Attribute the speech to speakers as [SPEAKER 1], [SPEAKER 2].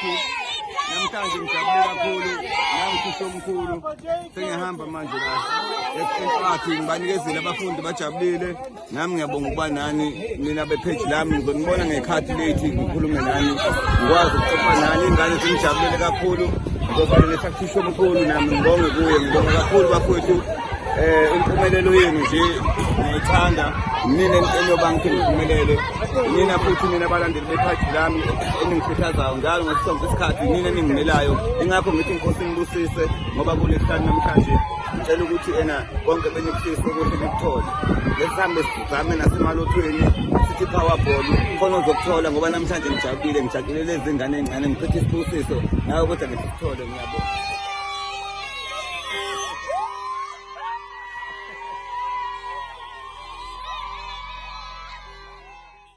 [SPEAKER 1] bakwethu. Namhlanje ngijabule kakhulu nangifisa omkhulu sengihamba manje la ePhathi ngibanikezile abafundi bajabulile nami ngiyabonga ukuba nani mina bepage lami ngizonibona ngekhathi late ngikhulume nani ngikwazi ukuxoxa nani ingane sengijabulile kakhulu ngoba lesakhisho omkhulu nami ngibonge kuye ngibonga kakhulu bakwethu impumelelo yenu nje ngiyithanda mina eniyobanga ngiphumelele mina futhi mina abalandeli bephathi lami eningifithazayo njalo ngaso sonke isikhathi mina ningimelayo ingakho ngithi inkosi ngibusise ngoba kulesihlanu namhlanje ngicela ukuthi konke benikufisa ukuthi nikuthole lesihambe sizame nasemalothweni sithi Powerball khona uzokuthola ngoba namhlanje ngijabulile ngijabulele lezi ngane encane ngiphethe isibusiso nawe kodwa ngikuthole ngiyabonga.